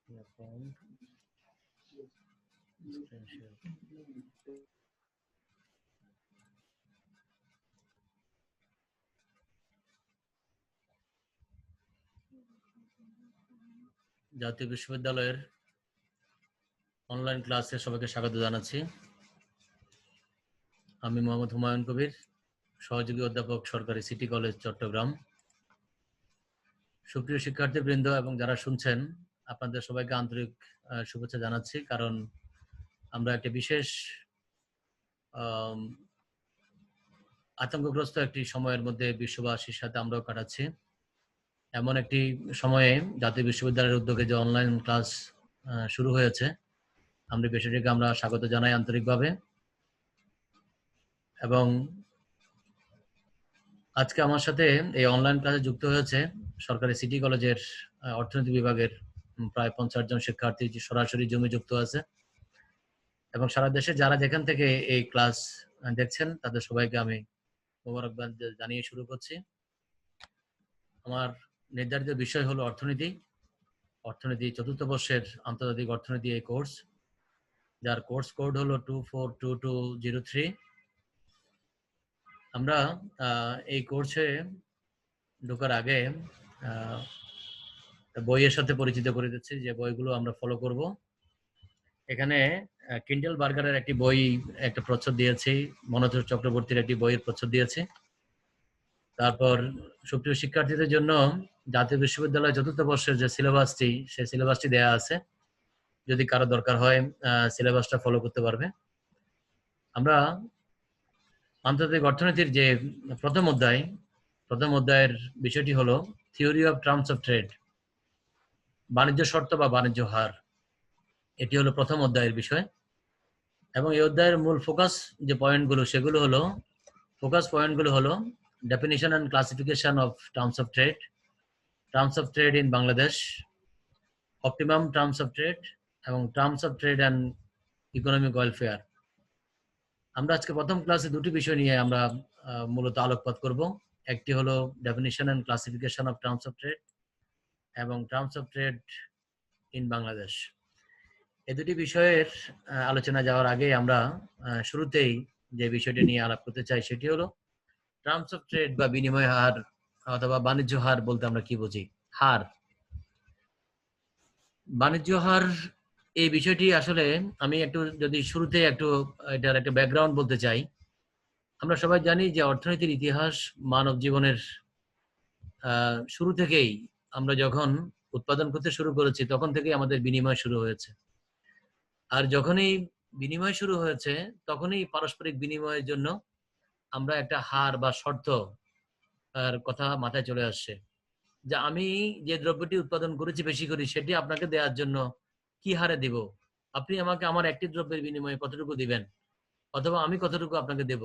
your phone, screen share. জাতীয় বিশ্ববিদ্যালয়ের online ক্লাসে সবাইকে স্বাগত জানাচ্ছি। আমি মোহাম্মদ হুমায়ুন কবির, সহযোগী অধ্যাপক, সরকারি সিটি কলেজ চট্টগ্রাম। সুপ্রিয় শিক্ষার্থীবৃন্দ এবং যারা শুনছেন, আপনাদের সবাইকে আন্তরিক শুভেচ্ছা জানাচ্ছি, কারণ আমরা একটি বিশেষ আতঙ্কগ্রস্ত একটি সময়ের মধ্যে বিশ্ববাসীর সাথে আমরাও কাটাচ্ছি। এমন একটি সময়ে জাতীয় বিশ্ববিদ্যালয়ের উদ্যোগে যে অনলাইন ক্লাস শুরু হয়েছে, আমরা বিষয়টিকে আমরা স্বাগত জানাই আন্তরিকভাবে। এবং আজকে আমার সাথে এই অনলাইন ক্লাসে যুক্ত হয়েছে সরকারি সিটি কলেজের অর্থনীতি বিভাগের প্রায় 50 জন শিক্ষার্থী সরাসরি জমে যুক্ত আছে, এবং সারা দেশে যারা যেখান থেকে এই ক্লাস দেখছেন তাদের সবাইকে আমি মোবারকবাদ জানিয়ে শুরু করছি। আমার নির্ধারিত বিষয় হলো অর্থনীতি চতুর্থ বর্ষের আন্তর্জাতিক অর্থনীতি এই কোর্স, যার কোর্স কোড হলো 242203। আমরা এই কোর্সে ঢোকার আগে বইয়ের সাথে পরিচিত করে দিচ্ছি, যে বইগুলো আমরা ফলো করব। এখানে কিন্ডেল বার্গারের একটি বই, একটা প্রচ্ছদ দিয়েছি, মনোজ চক্রবর্তীর একটি বইয়ের প্রচ্ছদ দিয়েছি। তারপর সুপ্রিয় শিক্ষার্থীদের জন্য জাতীয় বিশ্ববিদ্যালয় চতুর্থ বর্ষের যে সিলেবাসটি, সেই সিলেবাসটি দেয়া আছে, যদি কারো দরকার হয় সিলেবাসটা ফলো করতে পারবে। আমরা আন্তর্জাতিক অর্থনীতির যে প্রথম অধ্যায়ের বিষয়টি হলো theory of terms of trade, বাণিজ্য শর্ত বা বাণিজ্য হার। এটি হলো প্রথম অধ্যায়ের বিষয়, এবং এই অধ্যায়ের মূল ফোকাস পয়েন্টগুলো হলো definition and classification of terms of trade in Bangladesh, optimum terms of trade, এবং terms of trade and economic welfare. আমরা আজকে প্রথম ক্লাসে দুটি বিষয় নিয়ে আমরা মূলত আলোকপাত করব। একটি হলো definition and classification of terms of trade এবং terms of trade in Bangladesh. এই দুটি বিষয়ের আলোচনা যাওয়ার আগে আমরা শুরুতেই যে বিষয়টি নিয়ে আলাপ করতে চাই সেটি হলো টার্মস অফ ট্রেড বা বিনিময় হার অথবা বাণিজ্য হার বলতে আমরা কি বুঝি। বাণিজ্য হার এই বিষয়টি আসলে আমি একটু যদি শুরুতে এটার একটা ব্যাকগ্রাউন্ড বলতে চাই। আমরা সবাই জানি যে অর্থনীতির ইতিহাস মানব জীবনের শুরু থেকেই, আমরা যখন উৎপাদন করতে শুরু করেছি তখন থেকেই আমাদের বিনিময় শুরু হয়েছে। আর যখনই বিনিময় শুরু হয়েছে তখনই পারস্পরিক বিনিময়ের জন্য আমরা একটা হার বা শর্ত কথা মাথায় চলে আসছে, যে আমি যে দ্রব্যটি উৎপাদন করেছি বেশি করি, সেটি আপনাকে দেওয়ার জন্য কি হারে দিব, আপনি আমাকে আমার একটি দ্রব্যের বিনিময়ে কতটুকু দিবেন, অথবা আমি কতটুকু আপনাকে দেব।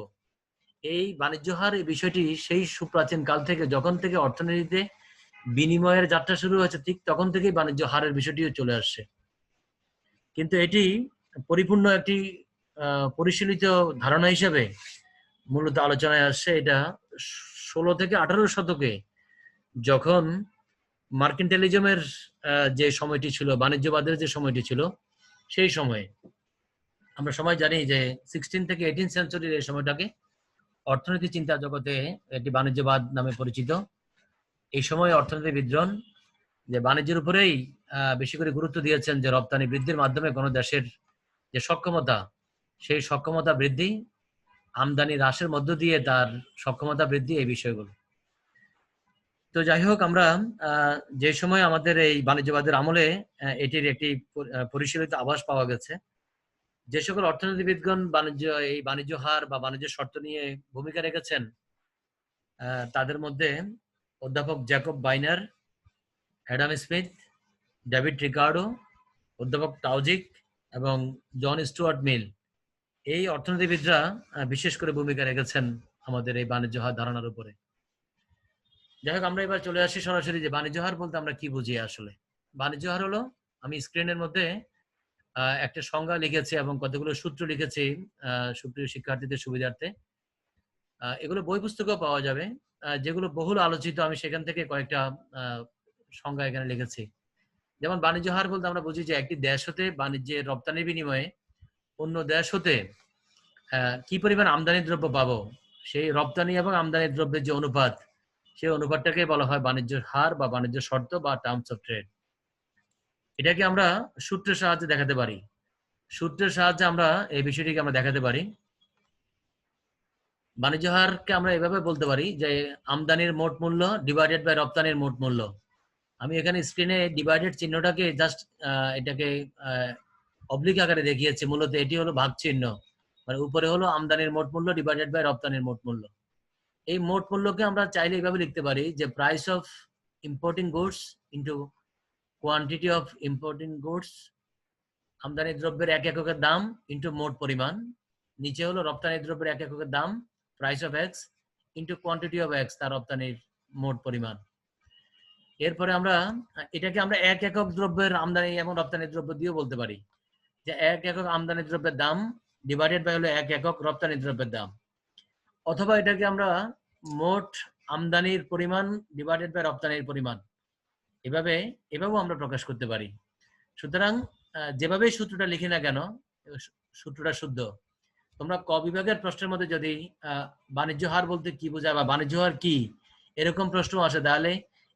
এই বাণিজ্য হার, এই বিষয়টি সেই সুপ্রাচীন কাল থেকে, যখন থেকে অর্থনীতিতে বিনিময়ের যাত্রা শুরু হয়েছে, ঠিক তখন থেকেই বাণিজ্য হারের বিষয়টিও চলে আসছে। কিন্তু এটি পরিপূর্ণ একটি পরিশীলিত ধারণা হিসেবে মূলত আলোচনায় আসছে এটা 16 থেকে 18 শতকে, যখন মার্কেন্টালিজমের যে সময়টি ছিল, বাণিজ্যবাদের যে সময়টি ছিল, সেই সময়ে আমরা সবাই জানি যে 16 থেকে 18 সেঞ্চুরির এই সময়টাকে অর্থনীতি চিন্তা জগতে এটি বাণিজ্যবাদ নামে পরিচিত। এই সময় অর্থনীতিবিদগণ যে বাণিজ্যের উপরেই বেশি করে গুরুত্ব দিয়েছেন, যে রপ্তানি বৃদ্ধির মাধ্যমে কোনো দেশের যে সক্ষমতা, সেই সক্ষমতা বৃদ্ধি, আমদানি হ্রাসের মধ্য দিয়ে তার সক্ষমতা বৃদ্ধি, এই বিষয়গুলো। তো যাই হোক, আমরা যে সময় আমাদের এই বাণিজ্যবাদের আমলে এটির একটি পরিশীলিত আভাস পাওয়া গেছে। যে সকল অর্থনীতিবিদগণ এই বাণিজ্য হার বা বাণিজ্য শর্ত নিয়ে ভূমিকা রেখেছেন, তাদের মধ্যে অধ্যাপক Jacob Viner, Adam Smith, David Ricardo, অধ্যাপক টাউজিক এবং জন স্টুয়ার্ট মিল, এই অর্থনীতিবিদরা বিশেষ করে ভূমিকা রেখেছেন আমাদের এই বাণিজ্য হার ধারণার উপরে। যাই হোক, আমরা এবার চলে আসি সরাসরি যে বাণিজ্য হার বলতে আমরা কি বুঝি। আসলে বাণিজ্য হার হলো, আমি স্ক্রিনের মধ্যে একটা সংজ্ঞা লিখেছি এবং কতগুলো সূত্র লিখেছি সুপ্রিয় শিক্ষার্থীদের সুবিধার্থে। এগুলো বই পুস্তকেও পাওয়া যাবে, যেগুলো বহুল আলোচিত। আমি সেখান থেকে কয়েকটা সংজ্ঞা এখানে লিখেছি। যেমন বাণিজ্য হার বলতে আমরা বুঝি যে একটি দেশ হতে বাণিজ্যের রপ্তানির বিনিময়ে অন্য দেশ হতে কি পরিমাণ আমদানি দ্রব্য পাবো, সেই রপ্তানি এবং আমদানি দ্রব্যের যে অনুপাত, সেই অনুপাতটাকে বলা হয় বাণিজ্যের হার বা বাণিজ্য শর্ত বা টার্মস অফ ট্রেড। এটাকে আমরা সূত্রের সাহায্যে দেখাতে পারি। সূত্রের সাহায্যে আমরা এই বিষয়টিকে আমরা দেখাতে পারি। বাণিজ্য হারকে আমরা এভাবে বলতে পারি যে আমদানির মোট মূল্য ডিভাইডেড বাই রপ্তানির মোট মূল্য। আমি এখানে স্ক্রিনে ডিভাইডেড চিহ্নটাকে জাস্ট এটাকে অবলিক আকারে দেখিয়েছি। মূলত এটি হলো ভাগ চিহ্ন, মানে উপরে হলো আমদানির মোট মূল্য ডিভাইডেড বাই রপ্তানির মোট মূল্য। এই মোট মূল্যকে আমরা চাইলে এইভাবে লিখতে পারি যে price of importing goods into quantity of importing goods, আমদানি দ্রব্যের এক এককের দাম ইন্টু মোট পরিমাণ, নিচে হলো রপ্তানি দ্রব্যের এক এককের দাম price of x into quantity of x, তার রপ্তানির মোট পরিমাণ। এরপরে আমরা এটাকে আমরা এক একক দ্রব্যের আমদানি এবং রপ্তানি দ্রব্য দিয়েও বলতে পারি যে এক একক আমদানি দ্রব্যের দাম ডিভাইডেড বাই হলো এক একক রপ্তানি দ্রব্যের দাম, অথবা এটাকে আমরা মোট আমদানির পরিমাণ ডিভাইডেড বাই রপ্তানির পরিমাণ, এভাবেও আমরা প্রকাশ করতে পারি। সুতরাং যেভাবে সূত্রটা লিখি না কেন, সূত্রটা শুদ্ধ। তোমরা ক বিভাগের প্রশ্নের মধ্যে যদি বাণিজ্য হার বলতে কি বোঝায় বা বাণিজ্য হার কি এরকম প্রশ্ন আসে, তাহলে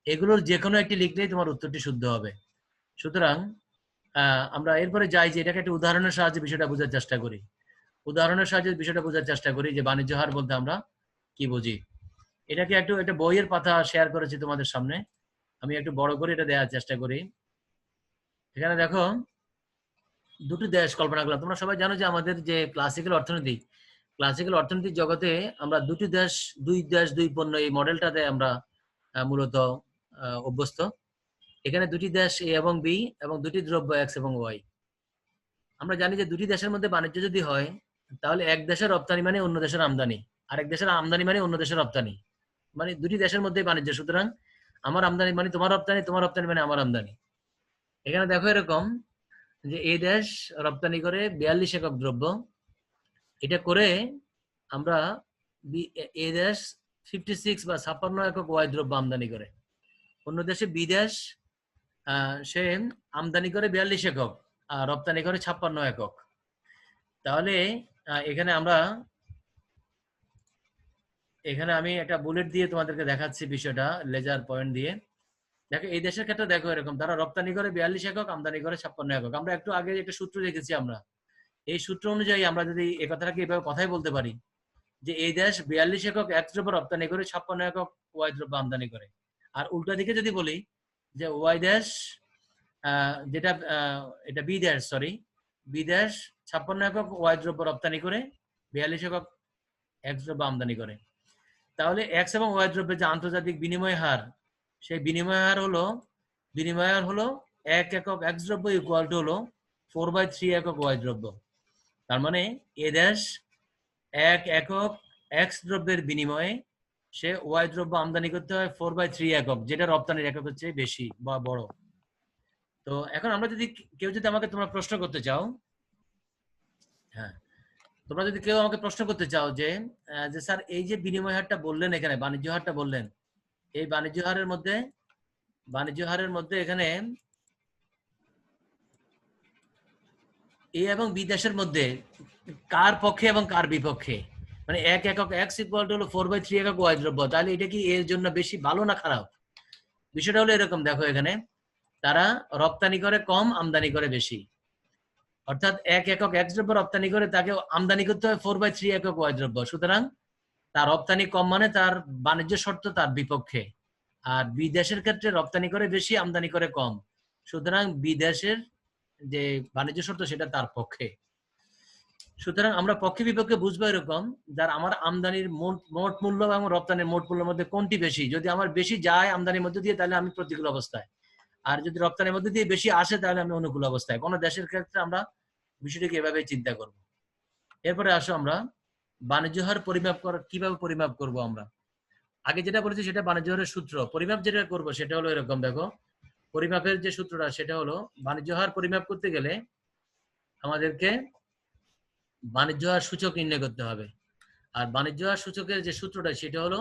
এগুলোর যে কোনো একটি লিখলেই তোমার উত্তরটি শুদ্ধ হবে। সুতরাং আমরা এরপরে যাই যে এটাকে একটা উদাহরণের সাহায্যে বিষয়টা বোঝার চেষ্টা করি। উদাহরণের সাহায্যে বিষয়টা বোঝার চেষ্টা করি যে বাণিজ্য হার বলতে আমরা কি বুঝি। এটাকে একটা বইয়ের পাতা শেয়ার করেছি তোমাদের সামনে, আমি একটু বড় করে এটা দেওয়ার চেষ্টা করি। এখানে দেখো দুটি দেশ কল্পনা করলাম। তোমরা সবাই জানো যে আমাদের যে ক্লাসিক্যাল অর্থনীতির জগতে আমরা দুই দেশ দুই পণ্য এই মডেলটাতে আমরা মূলত অভ্যস্ত। এখানে দুটি দেশ এ এবং বি এবং দুটি দ্রব্য এক্স এবং ওয়াই। আমরা জানি যে দুটি দেশের মধ্যে বাণিজ্য যদি হয়, তাহলে এক দেশের রপ্তানি মানে অন্য দেশের আমদানি, আর এক দেশের আমদানি মানে অন্য দেশের রপ্তানি, মানে দুটি দেশের মধ্যে বাণিজ্য। সুতরাং আমার আমদানি মানে তোমার রপ্তানি, তোমার রপ্তানি মানে আমার আমদানি। এখানে দেখো এরকম যে এই দেশ রপ্তানি করে 42 একক দ্রব্য, এটা করে আমরা এই দেশ 56 বা 56 একক ওয়াই দ্রব্য আমদানি করে। অন্য দেশে বিদেশ সে আমদানি করে 42 একক আর রপ্তানি করে 56 একক। তাহলে এখানে আমি একটা বুলেট দিয়ে তোমাদেরকে দেখাচ্ছি বিষয়টা, লেজার পয়েন্ট দিয়ে। দেখো এই দেশের ক্ষেত্রে দেখো এরকম, তারা রপ্তানি করে 42 একক, আমদানি করে 56 একক। আমরা একটু আগে একটা সূত্র দেখেছি, আমরা এই সূত্র অনুযায়ী আমরা যদি এই কথাটাকে এভাবে কথাই বলতে পারি যে এই দেশ 42 একক এক্স দ্রব্য রপ্তানি করে 56 একক ওয়াই দ্রব্য আমদানি করে। আর উল্টা দিকে যদি বলি যে ওয়াই দেশ যেটা এটা বি দেশ, বি দেশ 56 একক ওয়াই দ্রব্য রপ্তানি করে 42 একক এক্স দ্রব্য আমদানি করে, তাহলে এক্স এবং ওয়াই দ্রব্যের যে আন্তর্জাতিক বিনিময় হার, সেই বিনিময় হার হলো 1 একক এক্স দ্রব্য ইকুয়াল টু হলো 4/3 একক ওয়াই দ্রব্য। তার মানে এ দেশ 1 একক এক্স দ্রব্যের বিনিময়ে সে ওয়াই দ্রব্য আমদানি করতে হয় 4/3 একক, যেটা রপ্তানির একক হচ্ছে বেশি বা বড়। তো এখন আমরা যদি কেউ যদি আমাকে তোমরা প্রশ্ন করতে চাও, হ্যাঁ তোমরা যদি কেউ আমাকে প্রশ্ন করতে চাও যে স্যার এই যে বিনিময় হারটা বললেন, এখানে বাণিজ্য হারটা বললেন, এই বাণিজ্য হারের মধ্যে এখানে এ এবং বি দেশের মধ্যে কার পক্ষে এবং কার বিপক্ষে, মানে 1 একক এক্স ইকুয়াল টু হলো 4/3 একক ওয়াই দ্রব্য, তাহলে এটা কি এর জন্য বেশি ভালো না খারাপ? বিষয়টা হলো এরকম, দেখো এখানে তারা রপ্তানি করে কম, আমদানি করে বেশি। অর্থাৎ 1 একক এক্স দ্রব্য রপ্তানি করে তাকে আমদানি করতে হয় 4/3 একক ওয়াই দ্রব্য। সুতরাং তার রপ্তানি কম মানে তার বাণিজ্য শর্ত তার বিপক্ষে। আর বিদেশের ক্ষেত্রে রপ্তানি করে বেশি, আমদানি করে কম, সুতরাং বিদেশের যে বাণিজ্য শর্ত সেটা তার পক্ষে। সুতরাং আমরা পক্ষে বিপক্ষে বুঝবো এরকম, যার আমার আমদানির মোট মূল্য এবং রপ্তানির মোট মূল্যের মধ্যে কোনটি বেশি। যদি আমার বেশি যায় আমদানির মধ্যে দিয়ে, তাহলে আমি প্রতিকূল অবস্থায়, আর যদি রপ্তানির মধ্যে দিয়ে বেশি আসে তাহলে আমি অনুকূল অবস্থায়। কোনো দেশের ক্ষেত্রে আমরা বিষয়টিকে এভাবে চিন্তা করব। এরপরে আসো আমরা বাণিজ্য হার কিভাবে পরিমাপ করব। আমরা আগে যেটা বলেছি সেটা বাণিজ্য হারের সূত্র। পরিমাপ যেটা করব সেটা হলো এরকম, দেখো পরিমাপের যে সূত্রটা সেটা হলো, বাণিজ্য হার পরিমাপ করতে গেলে আমাদেরকে বাণিজ্য হার সূচক নির্ণয় করতে হবে। আর বাণিজ্য হার সূচকের যে সূত্রটা সেটা হলো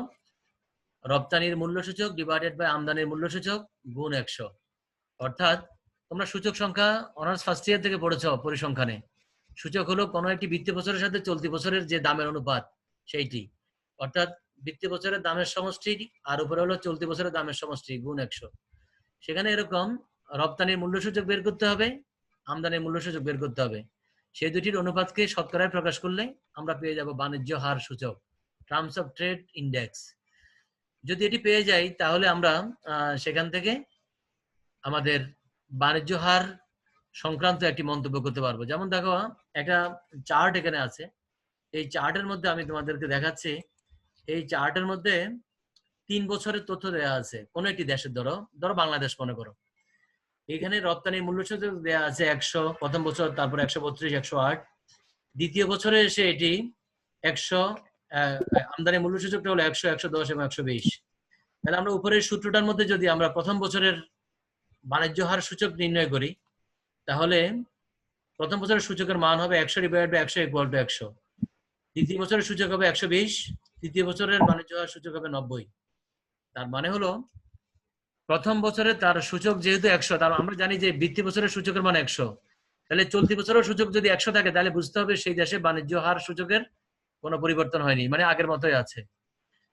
রপ্তানির মূল্য সূচক ডিভাইডেড বাই আমদানির মূল্য সূচক গুণ 100। অর্থাৎ তোমরা সূচক সংখ্যা অনার্স ফার্স্ট ইয়ার থেকে পড়েছ পরিসংখ্যানে। সূচক হলো কোনো একটি বিত্তীয় বছরের সাথে চলতি বছরের যে দামের অনুপাত সেইটি, অর্থাৎ বিত্তীয় বছরের দামের সমষ্টি আর উপরে হলো চলতি বছরের দামের সমষ্টি গুণ 100। সেখানে এরকম রপ্তানির মূল্য সূচক বের করতে হবে, আমদানির মূল্য সূচক বের করতে হবে। সেই দুটির অনুপাতকে শতকরায় প্রকাশ করলে আমরা পেয়ে যাব বাণিজ্য হার সূচক, টার্মস অফ ট্রেড ইন্ডেক্স। যদি এটি পেয়ে যাই তাহলে আমরা সেখান থেকে আমাদের বাণিজ্য হার সংক্রান্ত একটি মন্তব্য করতে পারবো। যেমন দেখো একটা চার্ট এখানে আছে, এই চার্টের মধ্যে আমি তোমাদেরকে দেখাচ্ছি। এই চার্টের মধ্যে 3 বছরের তথ্য দেওয়া আছে কোনো একটি দেশের, ধরো বাংলাদেশ মনে করো। এখানে রপ্তানির মূল্য সূচক দেওয়া আছে 100 প্রথম বছর, তারপর 132, 108। দ্বিতীয় বছরে এসে এটি 100, আমদানি মূল্য সূচকটা হলো 100, 110 এবং 120। তাহলে আমরা উপরের সূত্রটার মধ্যে যদি আমরা প্রথম বছরের বাণিজ্য হার সূচক নির্ণয় করি, তাহলে প্রথম বছরের সূচকের মান হবে 100 ডিভাইড বাই 100 ইকুয়াল টু 100। দ্বিতীয় বছরের সূচক হবে 120, তৃতীয় বছরের বাণিজ্য হার সূচক হবে 90। তার মানে হলো প্রথম বছরে তার সূচক যেহেতু 100, তার আমরা জানি যে বৃত্তীয় বছরের সূচকের মান 100, তাহলে চলতি বছরের সূচক যদি 100 থাকে তাহলে বুঝতে হবে সেই দেশে বাণিজ্য হার সূচকের কোনো পরিবর্তন হয়নি, মানে আগের মতোই আছে।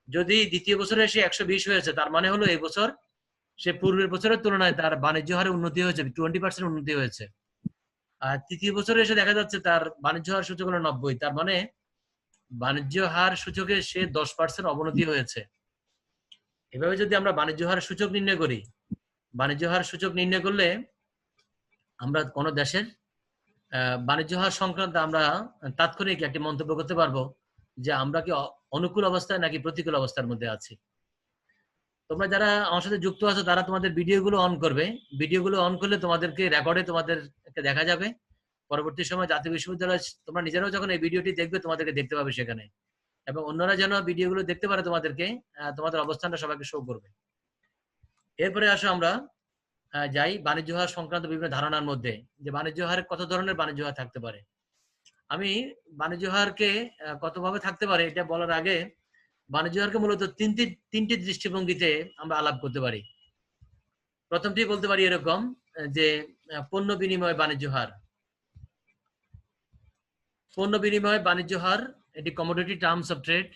যদি দ্বিতীয় বছরে এসে 120 হয়েছে, তার মানে হলো এই বছর সে পূর্বের বছরের তুলনায় তার বাণিজ্য হারে উন্নতি হয়েছে, 20% উন্নতি হয়েছে। আর তৃতীয় বছরে এসে দেখা যাচ্ছে তার বাণিজ্য হার সূচক হলো 90, তার মানে বাণিজ্য হার সূচকে সে 10% অবনতি হয়েছে। এভাবে যদি আমরা বাণিজ্য হার সূচক নির্ণয় করি, বাণিজ্য হার সূচক নির্ণয় করলে আমরা কোন দেশের বাণিজ্য হার সংক্রান্ত আমরা তাৎক্ষণিক একটি মন্তব্য করতে পারবো যে আমরা কি অনুকূল অবস্থায় নাকি প্রতিকূল অবস্থার মধ্যে আছি। তোমরা যারা আমার সাথে যুক্ত আছো তারা তোমাদের ভিডিওগুলো অন করবে। ভিডিওগুলো অন করলে তোমাদেরকে রেকর্ডে তোমাদেরকে দেখা যাবে। পরবর্তী সময় জাতীয় বিশ্ববিদ্যালয় তোমরা নিজেরাও যখন এই ভিডিওটি দেখবে তোমাদেরকে দেখতে পাবে সেখানে, এবং অন্যরা যেন ভিডিওগুলো দেখতে পারে তোমাদেরকে, তোমাদের অবস্থানটা সবাইকে শো করবে। এরপরে আসো আমরা যাই বাণিজ্য হার সংক্রান্ত বিভিন্ন ধারণার মধ্যে, যে বাণিজ্য হারে কত ধরনের বাণিজ্য হার থাকতে পারে। আমি বাণিজ্য হারকে কতভাবে থাকতে পারে এটা বলার আগে বাণিজ্য হারকে মূলত তিনটি দৃষ্টিভঙ্গিতে আমরা আলাপ করতে পারি। প্রথমটি বলতে পারি এরকম যে পণ্য বিনিময় বাণিজ্য হার। পণ্য বিনিময় বাণিজ্য হার, এটি কমোডিটি টার্মস অফ ট্রেড।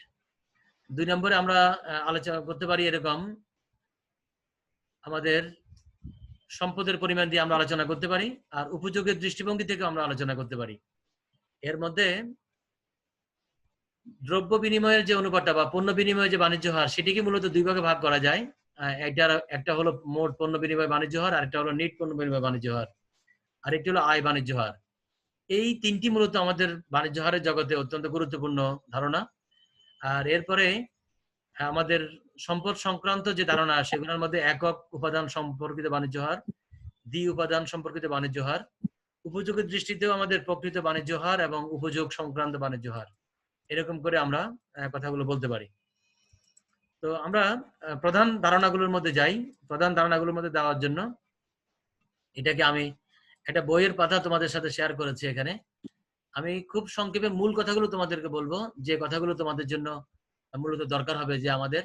2 নম্বরে আমরা আলোচনা করতে পারি এরকম আমাদের সম্পদের পরিমাণ দিয়ে আমরা আলোচনা করতে পারি, আর উপযোগের দৃষ্টিভঙ্গি থেকে আমরা আলোচনা করতে পারি। এর মধ্যে দ্রব্য বিনিময়ের যে অনুপাতটা বা পণ্য বিনিময়ের যে বাণিজ্য হার, সেটিকে মূলত দুই ভাগে ভাগ করা যায়। একটা হলো মোট পণ্য বিনিময় বাণিজ্য হার, আরেকটা হলো নিট পণ্য বিনিময় বাণিজ্য হার, আরেকটি হলো আয় বাণিজ্য হার। এই তিনটি মূলত আমাদের বাণিজ্য হারের জগতে অত্যন্ত গুরুত্বপূর্ণ ধারণা। আর এরপরে আমাদের সম্পদ সংক্রান্ত যে ধারণা, সেগুলোর মধ্যে একক উপাদান সম্পর্কিত বাণিজ্য হার, দ্বি উপাদান সম্পর্কিত বাণিজ্য হার, উপযোগের দৃষ্টিতেও আমাদের প্রকৃত বাণিজ্য হার এবং উপযোগ সংক্রান্ত বাণিজ্য হার, এরকম করে আমরা কথাগুলো বলতে পারি। তো আমরা প্রধান ধারণাগুলোর মধ্যে যাই। প্রধান ধারণাগুলোর মধ্যে দেওয়ার জন্য এটাকে আমি একটা বইয়ের পাতা তোমাদের সাথে শেয়ার করেছি এখানে। আমি খুব সংক্ষেপে মূল কথাগুলো তোমাদেরকে বলবো, যে কথাগুলো তোমাদের জন্য মূলত দরকার হবে। যে আমাদের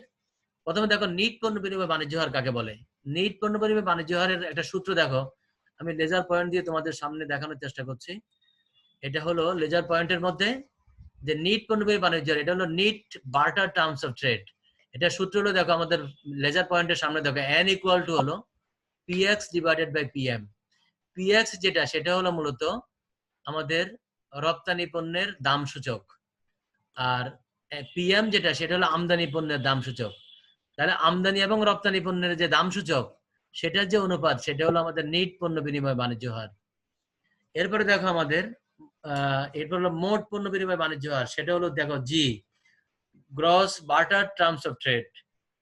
প্রথমে দেখো নিট পণ্য বিনিময় বাণিজ্য হার কাকে বলে। নিট পণ্য বিনিময় বাণিজ্য হারের একটা সূত্র দেখো, আমি লেজার পয়েন্ট দিয়ে তোমাদের সামনে দেখানোর চেষ্টা করছি। এটা হলো লেজার পয়েন্টের মধ্যে যে নিট পণ্য বিনিময় বাণিজ্য হার, এটা হলো net barter terms of trade. এটা সূত্র হলো দেখো আমাদের লেজার পয়েন্টের সামনে দেখো n ইকুয়াল টু হলো px divided by pm। px যেটা, সেটা হলো মূলত আমাদের রপ্তানি পণ্যের দাম সূচক, আর pm যেটা, সেটা হলো আমদানি পণ্যের দাম সূচক। তাহলে আমদানি এবং রপ্তানি পণ্যের যে দাম সূচক, সেটার যে অনুপাত, সেটা হলো আমাদের নিট পণ্য বিনিময় বাণিজ্য হার। এরপরে দেখো আমাদের এরপর হলো মোট পণ্য বিনিময় বাণিজ্য হার, সেটা হলো দেখো G, gross barter terms of trade.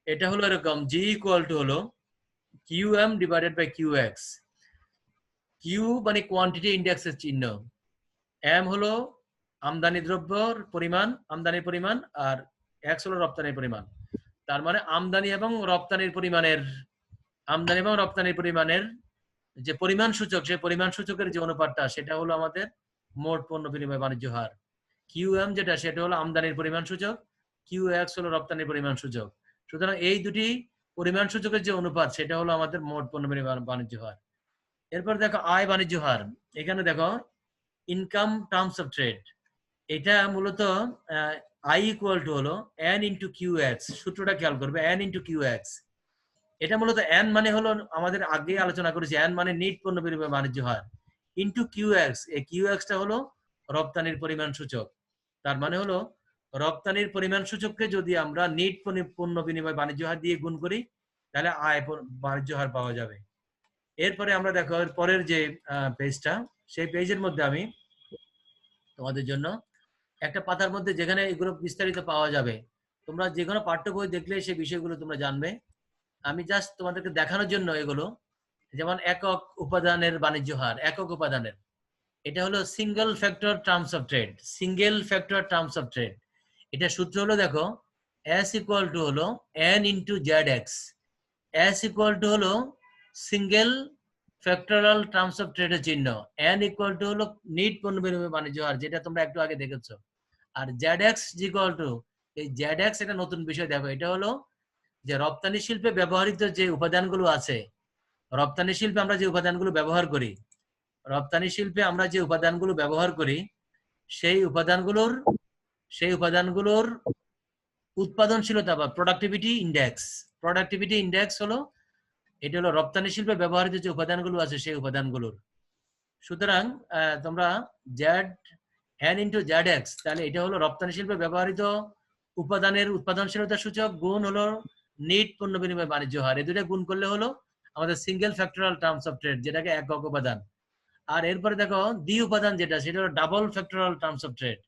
এটা হলো এরকম, জি ইকুয়াল টু হলো QM divided by QX. Q মানে কোয়ান্টিটি ইন্ডেক্সের চিহ্ন, এম হলো আমদানি দ্রব্যর পরিমাণ, আমদানির পরিমাণ, আর এক্স হলো রপ্তানির পরিমাণ। তার মানে আমদানি এবং রপ্তানির পরিমাণের যে পরিমাণ সূচক, সেই পরিমাণ সূচকের যে অনুপাতটা, সেটা হলো আমাদের মোট পণ্য বিনিময় বাণিজ্য হার। কিউএম যেটা, সেটা হলো আমদানির পরিমাণ সূচক, কিউএক্স হলো রপ্তানির পরিমাণ সূচক। সুতরাং এই দুটি পরিমাণ সূচকের যে অনুপাত, সেটা হলো আমাদের মোট পণ্য বিনিময় বাণিজ্য হার। এরপর দেখো আয় বাণিজ্য হার। এখানে দেখো ইনকাম টার্মস অফ ট্রেড, এটা মূলত আই ইকুয়াল টু হলো এন ইন্টু কিউ এক্স। সূত্রটা খেয়াল করবে, এন ইন্টু কিউ এক্স। এটা মূলত এন মানে হলো, আমাদের আগে আলোচনা করেছি, এন মানে নিট পণ্য বিনিময় বাণিজ্য হার ইন্টু কিউ এক্স। এই কিউ এক্সটা হলো রপ্তানির পরিমাণ সূচক। তার মানে হলো রপ্তানির পরিমাণ সূচককে যদি আমরা নিট পণ্য বিনিময় বাণিজ্য হার দিয়ে গুণ করি, তাহলে আয় বাণিজ্য হার পাওয়া যাবে। এরপরে আমরা দেখো পরের যে পেজটা, সেই পেজের মধ্যে আমি তোমাদের জন্য একটা পাতার মধ্যে যেখানে এগুলো বিস্তারিত পাওয়া যাবে, তোমরা যে কোনো পাঠ্য বই দেখলে সেই বিষয়গুলো তোমরা জানবে। আমি জাস্ট তোমাদেরকে দেখানোর জন্য এগুলো, যেমন একক উপাদানের বাণিজ্য হার, একক উপাদানের, এটা হলো single factor terms of trade. Single factor terms of trade, এটা সূত্র হলো দেখো এস ইকুয়াল টু হলো N into Z x. S equal to হলো সিঙ্গেল ফ্যাক্টরাল টার্মস অফ ট্রেডের চিহ্ন, এন ইকুয়াল টু হলো নিট পণ্য বিনিময় বাণিজ্য হার, যেটা তোমরা একটু আগে দেখেছো। আর জেড এক্স ইকুয়াল টু, এই জেড এক্স একটা নতুন বিষয় দেখো, এটা হলো যে রপ্তানি শিল্পে ব্যবহৃত যে উপাদানগুলো আছে, রপ্তানি শিল্পে আমরা যে উপাদানগুলো ব্যবহার করি, রপ্তানি শিল্পে আমরা যে উপাদানগুলো ব্যবহার করি, সেই উপাদানগুলোর উৎপাদনশীলতা বা প্রোডাক্টিভিটি ইন্ডেক্স। প্রোডাক্টিভিটি ইন্ডেক্স হলো, এটা হলো রপ্তানি শিল্পে ব্যবহৃত যে উপাদানগুলো আছে সেই উপাদানগুলোর। সুতরাং তোমরা Z N into Z x, তাহলে এটা হলো রপ্তানি শিল্পে ব্যবহৃত উপাদানের উৎপাদনশীলতা সূচক গুণ হলো নিট পণ্য বিনিময় বাণিজ্য হার। এই দুটো গুণ করলে হলো আমাদের single factorial terms of trade, যেটাকে একক উপাদান। আর এরপরে দেখো দ্বি উপাদান যেটা, সেটা হলো double factoral terms of trade.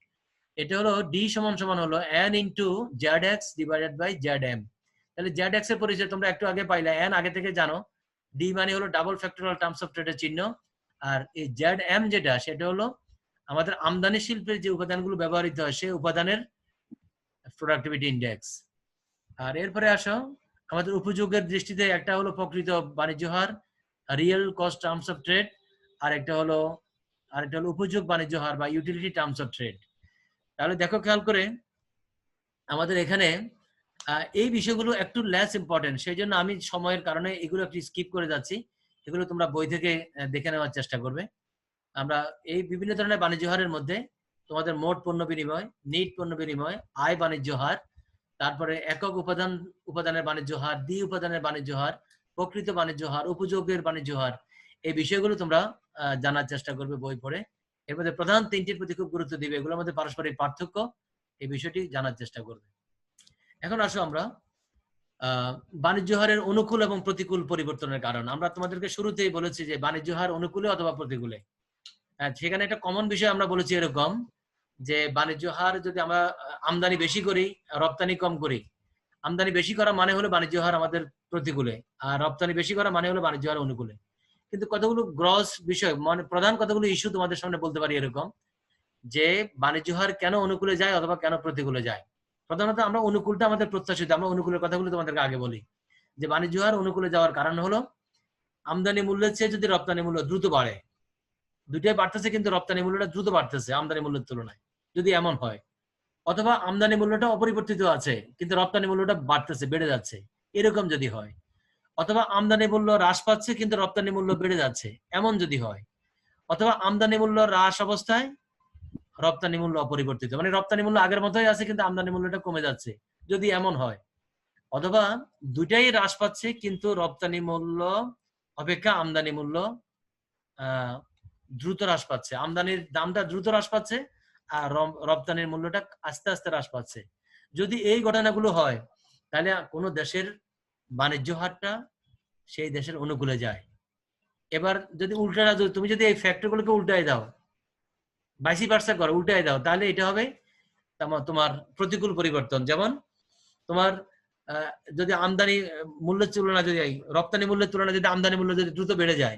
এটা হলো ডি সমান সমান হলো N into Z X divided by Z M. তাহলে জেড এক্স এর পরিচয় তোমরা একটু আগে পাইলে, এন আগে থেকে জানো, ডি মানে হলো ডাবল ফ্যাক্টরাল টার্মস অফ ট্রেডের চিহ্ন, আর এই জেড এম যেটা, সেটা হলো আমাদের আমদানি শিল্পের যে উপাদানগুলো ব্যবহৃত হয় সেই উপাদানের প্রোডাক্টিভিটি ইন্ডেক্স। আর এরপরে আসো আমাদের উপযোগের দৃষ্টিতে, একটা হলো প্রকৃত বাণিজ্য হার, real cost terms of trade, আর একটা হলো উপযোগ বাণিজ্য হার বা ইউটিলিটি টার্মস অফ ট্রেড। তাহলে দেখো খেয়াল করে, আমাদের এখানে এই বিষয়গুলো একটু লেস ইম্পর্টেন্ট, সেই জন্য আমি সময়ের কারণে এগুলো একটু স্কিপ করে যাচ্ছি। এগুলো তোমরা বই থেকে দেখে নেওয়ার চেষ্টা করবে। আমরা এই বিভিন্ন ধরনের বাণিজ্য হারের মধ্যে তোমাদের মোট পণ্য বিনিময়, নিট পণ্য বিনিময়, আয় বাণিজ্য হার, তারপরে একক উপাদানের বাণিজ্য হার, দ্বি উপাদানের বাণিজ্য হার, প্রকৃত বাণিজ্য হার, উপযোগের বাণিজ্য হার, এই বিষয়গুলো তোমরা জানার চেষ্টা করবে বই পড়ে। এর মধ্যে প্রধান তিনটির প্রতি খুব গুরুত্ব দিবে, এগুলোর মধ্যে পারস্পরিক পার্থক্য, এই বিষয়টি জানার চেষ্টা করবে। এখন আসো আমরা বাণিজ্য হারের অনুকূল এবং প্রতিকূল পরিবর্তনের কারণ। আমরা তোমাদেরকে শুরুতেই বলেছি যে বাণিজ্য হার অনুকূলে অথবা প্রতিকূলে। সেখানে একটা কমন বিষয় আমরা বলেছি এরকম, যে বাণিজ্য হার যদি আমরা আমদানি বেশি করি, রপ্তানি কম করি, আমদানি বেশি করা মানে হলো বাণিজ্য হার আমাদের প্রতিকূলে, আর রপ্তানি বেশি করা মানে হলো বাণিজ্য হার অনুকূলে। কিন্তু কতগুলো গ্রস বিষয়, মানে প্রধান কতগুলো ইস্যু তোমাদের সামনে বলতে পারি এরকম, যে বাণিজ্য হার কেন অনুকূলে যায় অথবা কেন প্রতিকূলে যায়। প্রধানত আমরা অনুকূলটা আমাদের প্রত্যাশিত, আমরা অনুকূলের কথাগুলো তোমাদেরকে আগে বলি। যে বাণিজ্য হার অনুকূলে যাওয়ার কারণ হলো আমদানি মূল্যের চেয়ে যদি রপ্তানি মূল্য দ্রুত বাড়ে, দুইটাই বাড়তেছে কিন্তু রপ্তানি মূল্যটা দ্রুত বাড়তেছে আমদানি মূল্যের তুলনায়, যদি এমন হয়, অথবা আমদানি মূল্যটা অপরিবর্তিত আছে কিন্তু রপ্তানি মূল্যটা বাড়তেছে, বেড়ে যাচ্ছে, এরকম যদি হয়, অথবা আমদানি মূল্য হ্রাস পাচ্ছে কিন্তু রপ্তানি মূল্য বেড়ে যাচ্ছে, এমন যদি হয়, অথবা আমদানি মূল্য হ্রাস অবস্থায় রপ্তানি মূল্য অপরিবর্তিত, মানে রপ্তানি মূল্য আগের মতোই আছে কিন্তু আমদানি মূল্যটা কমে যাচ্ছে, যদি এমন হয়, অথবা দুইটাই হ্রাস পাচ্ছে কিন্তু রপ্তানি মূল্য অপেক্ষা আমদানি মূল্য দ্রুত হ্রাস পাচ্ছে, আমদানির দামটা দ্রুত হ্রাস পাচ্ছে আর রপ্তানির মূল্যটা আস্তে আস্তে হ্রাস পাচ্ছে। যদি এই ঘটনাগুলো হয়, তাহলে কোনো দেশের বাণিজ্য হারটা সেই দেশের অনুকূলে যায়। এবার যদি উল্টাটা, তুমি যদি এই ফ্যাক্টরগুলোকে উল্টাই দাও, ভাইসি ভার্সা করো, উল্টাই দাও, তাহলে এটা হবে তোমার প্রতিকূল পরিবর্তন। যেমন তোমার যদি আমদানি মূল্যের তুলনা, যদি রপ্তানি মূল্যের তুলনায় যদি আমদানি মূল্য যদি দ্রুত বেড়ে যায়,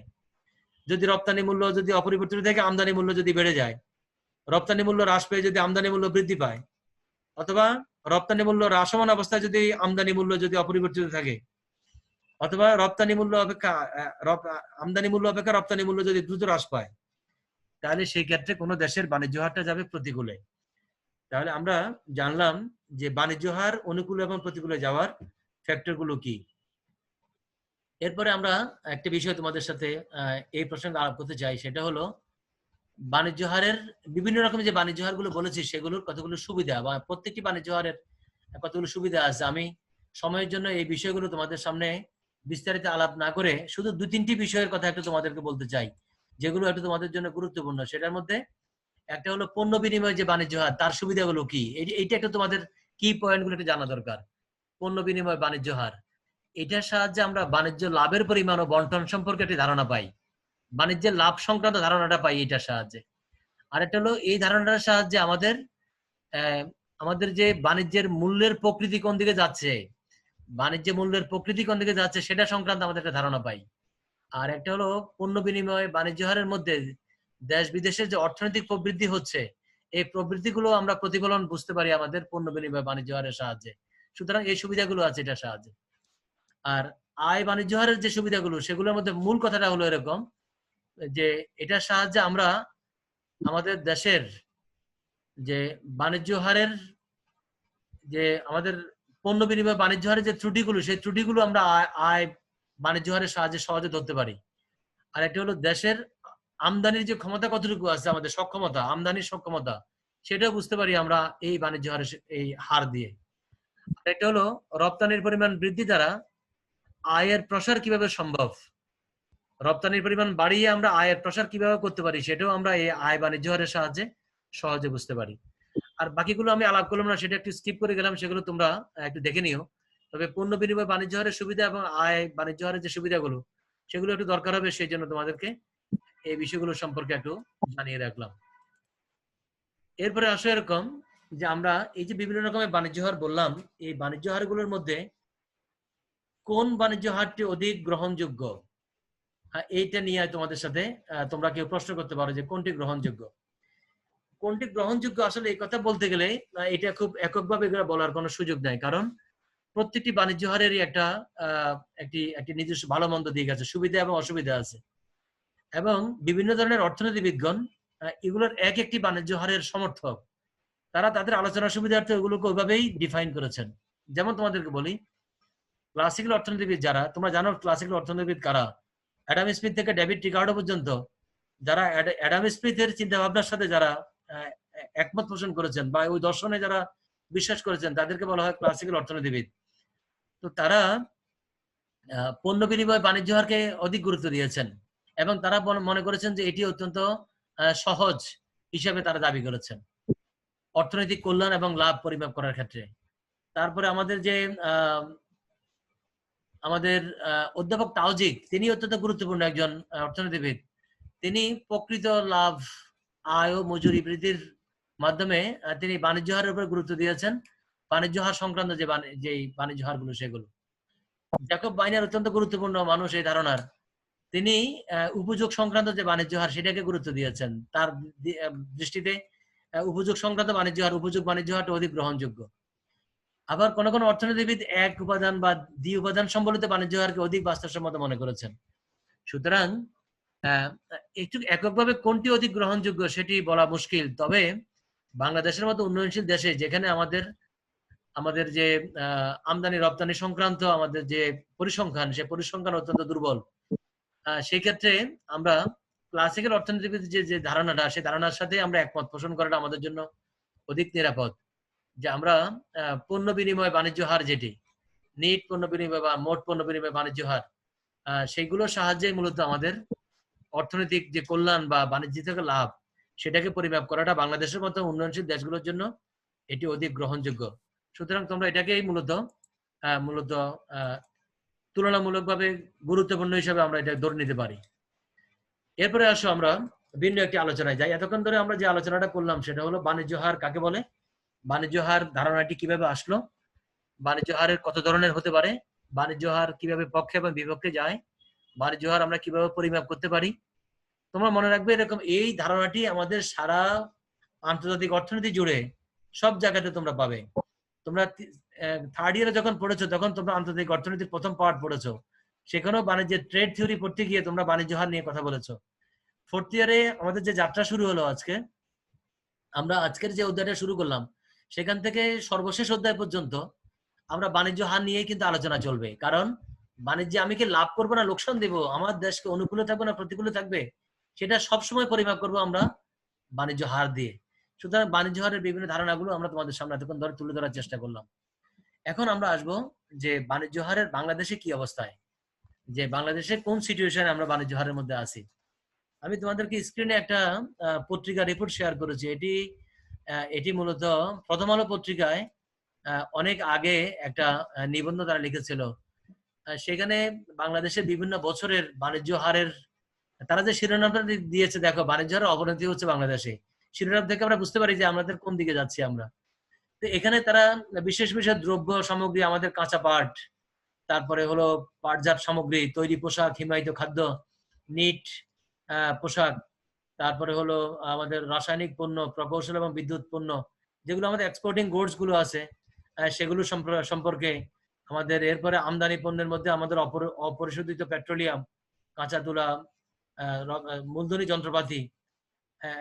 যদি রপ্তানি মূল্য যদি অপরিবর্তিত থাকে আমদানি মূল্য যদি বেড়ে যায়, রপ্তানি মূল্য হ্রাস পেয়ে যদি আমদানি মূল্য বৃদ্ধি পায়, অথবা রপ্তানি মূল্য হ্রাসমান অবস্থায় যদি আমদানি মূল্য যদি অপরিবর্তিত থাকে, অথবা রপ্তানি মূল্য অপেক্ষা আমদানি মূল্য অপেক্ষা রপ্তানি মূল্য যদি দ্রুত হ্রাস পায়, তাহলে সেই ক্ষেত্রে কোনো দেশের বাণিজ্য হারটা যাবে প্রতিকূলে। তাহলে আমরা জানলাম যে বাণিজ্য হার অনুকূলে এবং প্রতিকূলে যাওয়ার ফ্যাক্টরগুলো কি। এরপরে আমরা একটা বিষয় তোমাদের সাথে এই প্রসঙ্গে আলাপ করতে চাই, সেটা হলো বাণিজ্য হারের বিভিন্ন রকমের যে বাণিজ্য হারগুলো বলেছি সেগুলোর কতগুলো সুবিধা, বা প্রত্যেকটি বাণিজ্য হারের কতগুলো সুবিধা আছে। আমি সময়ের জন্য এই বিষয়গুলো তোমাদের সামনে বিস্তারিত আলাপ না করে শুধু 2-3টি বিষয়ের কথা একটু তোমাদেরকে বলতে চাই, যেগুলো একটু তোমাদের জন্য গুরুত্বপূর্ণ। সেটার মধ্যে একটা হলো পণ্য বিনিময় যে বাণিজ্য হার, তার সুবিধাগুলো কি, এইটা একটু তোমাদের কি পয়েন্টগুলো একটু জানা দরকার। পণ্য বিনিময় বাণিজ্য হার, এটার সাহায্যে আমরা বাণিজ্য লাভের পরিমাণ ও বন্টন সম্পর্কে একটি ধারণা পাই, বাণিজ্যের লাভ সংক্রান্ত ধারণাটা পাই এটার সাহায্যে। আরেকটা হলো এই ধারণাটার সাহায্যে আমাদের আমাদের যে বাণিজ্যের মূল্যের প্রকৃতি কোন দিকে যাচ্ছে, বাণিজ্য মূল্যের প্রকৃতি কোন দিকে যাচ্ছে সেটা সংক্রান্ত আমাদের একটা ধারণা পাই। আর একটা হলো পণ্য বিনিময় বাণিজ্য হারের মধ্যে দেশ বিদেশের যে অর্থনৈতিক প্রবৃদ্ধি হচ্ছে, এই প্রবৃদ্ধিগুলো আমরা প্রতিফলন বুঝতে পারি আমাদের পণ্য বিনিময় বাণিজ্য হারের সাহায্যে। সুতরাং এই সুবিধাগুলো আছে এটার সাহায্যে। আর আয় বাণিজ্য হারের যে সুবিধাগুলো, সেগুলোর মধ্যে মূল কথাটা হলো এরকম যে এটার সাহায্যে আমরা আমাদের দেশের যে বাণিজ্য হারের যে আমাদের পণ্য বিনিময় বাণিজ্য হারের যে ত্রুটিগুলো, সেই ত্রুটিগুলো আমরা আয় বাণিজ্য হারের সাহায্যে সহজে ধরতে পারি। আর একটা হলো দেশের আমদানির যে ক্ষমতা কতটুকু আছে, আমাদের সক্ষমতা, আমদানির সক্ষমতা, সেটাও বুঝতে পারি আমরা এই বাণিজ্য হারের এই হার দিয়ে। আর একটা হলো রপ্তানির পরিমাণ বৃদ্ধি দ্বারা আয়ের প্রসার কিভাবে সম্ভব, রপ্তানির পরিমাণ বাড়িয়ে আমরা আয়ের প্রসার কিভাবে করতে পারি, সেটাও আমরা এই আয় বাণিজ্য হারের সাহায্যে সহজে বুঝতে পারি। আর বাকিগুলো আমি আলাপ করলাম না, সেটা একটু স্কিপ করে গেলাম, সেগুলো তোমরা একটু দেখে নিও। তবে পণ্য বিনিময় বাণিজ্য হারের সুবিধা এবং আয় বাণিজ্য হারের যে সুবিধাগুলো, সেগুলো একটু দরকার হবে, সেই জন্য তোমাদেরকে এই বিষয়গুলো সম্পর্কে একটু জানিয়ে রাখলাম। এরপরে আসো এরকম যে আমরা এই যে বিভিন্ন রকমের বাণিজ্য হার বললাম, এই বাণিজ্য হারগুলোর মধ্যে কোন বাণিজ্য হারটি অধিক গ্রহণযোগ্য, এইটা নিয়ে তোমাদের সাথে তোমরা কেউ প্রশ্ন করতে পারো যে কোনটি গ্রহণযোগ্য। কোনটি গ্রহণযোগ্য, আসলে এই কথা বলতে গেলে এটা খুব এককভাবে বলার কোনো সুযোগ নাই, কারণ প্রত্যেকটি বাণিজ্য হারেরই একটা একটি নিজস্ব ভালো মন্দ দিক আছে, সুবিধা এবং অসুবিধা আছে। এবং বিভিন্ন ধরনের অর্থনীতিবিদগণ এগুলোর এক একটি বাণিজ্য হারের সমর্থক, তারা তাদের আলোচনা সুবিধার্থে ওগুলোকে ওইভাবেই ডিফাইন করেছেন। যেমন তোমাদেরকে বলি, ক্লাসিক্যাল অর্থনীতিবিদ যারা, তোমরা জানো ক্লাসিক্যাল অর্থনীতিবিদ কারা, অ্যাডাম স্মিথ থেকে ডেভিড রিকার্ডো পর্যন্ত, যারা অ্যাডাম স্মিথের চিন্তা ভাবনার সাথে যারা একমত পোষণ করেছেন বা ওই দর্শনে যারা বিশ্বাস করেছেন, তাদেরকে বলা হয় ক্লাসিক্যাল অর্থনীতিবিদ। তো তারা পণ্য বিনিময় বাণিজ্য হারকে অধিক গুরুত্ব দিয়েছেন এবং তারা মনে করেছেন যে এটি অত্যন্ত সহজ হিসাবে তারা দাবি করেছেন অর্থনৈতিক কল্যাণ এবং লাভ পরিমাপ করার ক্ষেত্রে। তারপরে আমাদের যে আমাদের অধ্যাপক তাওজিক, তিনি অত্যন্ত গুরুত্বপূর্ণ একজন অর্থনীতিবিদ। তিনি প্রকৃত লাভ, আয় ও মজুরি বৃদ্ধির মাধ্যমে তিনি বাণিজ্য হারের উপর গুরুত্ব দিয়েছেন, বাণিজ্য হার সংক্রান্ত যে বাণিজ্য হারগুলো সেগুলো। জ্যাকব বাইনার অত্যন্ত গুরুত্বপূর্ণ মানুষ এই ধারণার, তিনি উপযোগ সংক্রান্ত যে বাণিজ্য হার সেটাকে গুরুত্ব দিয়েছেন। তার দৃষ্টিতে উপযোগ সংক্রান্ত বাণিজ্য হার, উপযোগ বাণিজ্য হারটা অধিক গ্রহণযোগ্য। আবার কোন কোন অর্থনীতিবিদ এক উপাদান বা দ্বি উপাদান সম্বলিত বাণিজ্য হারকে অধিক বাস্তবসম্মত মনে করেছেন। সুতরাং একটু এককভাবে কোনটি অধিক গ্রহণযোগ্য সেটি বলা মুশকিল। তবে বাংলাদেশের মতো উন্নয়নশীল দেশে, যেখানে আমাদের যে আমদানি রপ্তানি সংক্রান্ত আমাদের যে পরিসংখ্যান, সে পরিসংখ্যান অত্যন্ত দুর্বল, সেই ক্ষেত্রে আমরা ক্লাসিক্যাল অর্থনীতিবিদ যে ধারণাটা, সেই ধারণার সাথে আমরা একমত পোষণ করাটা আমাদের জন্য অধিক নিরাপদ। যে আমরা পণ্য বিনিময় বাণিজ্য হার, যেটি নিট পণ্য বিনিময় বা মোট পণ্য বিনিময় বাণিজ্য হার, সেইগুলোর সাহায্যে মূলত আমাদের অর্থনৈতিক যে কল্যাণ বা বাণিজ্যিক থেকে লাভ, সেটাকে পরিমাপ করাটা বাংলাদেশের মতো উন্নয়নশীল দেশগুলোর জন্য এটি অধিক গ্রহণযোগ্য। সুতরাং তোমরা এটাকেই মূলত তুলনামূলকভাবে গুরুত্বপূর্ণ হিসাবে আমরা এটা ধরে নিতে পারি। এরপরে আসো আমরা ভিন্ন একটি আলোচনায় যাই। এতক্ষণ ধরে আমরা যে আলোচনাটা করলাম সেটা হলো বাণিজ্য হার কাকে বলে, বাণিজ্য হার ধারণাটি কিভাবে আসলো, বাণিজ্য হারের কত ধরনের হতে পারে, বাণিজ্য হার কিভাবে পক্ষে এবং বিপক্ষে যায়, বাণিজ্য হার আমরা কিভাবে পরিমাপ করতে পারি। তোমরা মনে রাখবে এরকম এই ধারণাটি আমাদের সারা আন্তর্জাতিক অর্থনীতি জুড়ে সব জায়গাতে তোমরা পাবে। তোমরা থার্ড ইয়ারে যখন পড়েছো, তখন তোমরা আন্তর্জাতিক অর্থনীতির প্রথম পার্ট পড়েছো, সেখানেও বাণিজ্যের ট্রেড থিওরি পড়তে গিয়ে তোমরা বাণিজ্য হার নিয়ে কথা বলেছো। ফোর্থ ইয়ারে আমাদের যে যাত্রা শুরু হলো আজকে, আমরা আজকের যে অধ্যায়টা শুরু করলাম, সেখান থেকে সর্বশেষ অধ্যায় পর্যন্ত আমরা বাণিজ্য হার নিয়েই কিন্তু আলোচনা চলবে। কারণ বাণিজ্যে আমি কি লাভ করবো না লোকসান দেবো, আমার দেশকে অনুকূলে থাকবে না প্রতিকূলে থাকবে, সেটা সবসময় পরিমাপ করবো আমরা বাণিজ্য হার দিয়ে। সুতরাং বাণিজ্য হারের বিভিন্ন ধারণাগুলো আমরা তোমাদের সামনে এতক্ষণ ধরে তুলে ধরার চেষ্টা করলাম। এখন আমরা আসবো যে বাণিজ্য হারের বাংলাদেশে কি অবস্থায়, যে বাংলাদেশে কোন সিচুয়েশনে আমরা বাণিজ্য হারের মধ্যে আছি। আমি তোমাদেরকে স্ক্রিনে একটা পত্রিকা রিপোর্ট শেয়ার করেছি। এটি মূলত প্রথম আলো পত্রিকায় অনেক আগে একটা নিবন্ধ তারা লিখেছিল। সেখানে বাংলাদেশের বিভিন্ন বছরের বাণিজ্য হারের তারা যে শিরোনামটা দিয়েছে, দেখো বাণিজ্য হারের অবনতি হচ্ছে বাংলাদেশে। শিরোনাম থেকে আমরা বুঝতে পারি যে আমাদের কোন দিকে যাচ্ছি আমরা। তো এখানে তারা বিশেষ বিশেষ দ্রব্য সামগ্রী, আমাদের কাঁচা পাট, তারপরে হলো পাটজাত সামগ্রী, তৈরি পোশাক, হিমায়িত খাদ্য, নিট পোশাক, তারপরে হলো আমাদের রাসায়নিক পণ্য, প্রকৌশল এবং বিদ্যুৎ পণ্য, যেগুলো আমাদের এক্সপোর্টিং গুডস গুলো আছে, সেগুলো সম্পর্কে আমাদের, এরপরে আমদানি পণ্যের মধ্যে আমাদের অপরিশোধিত পেট্রোলিয়াম, কাঁচা তুলা, মূলধনী যন্ত্রপাতি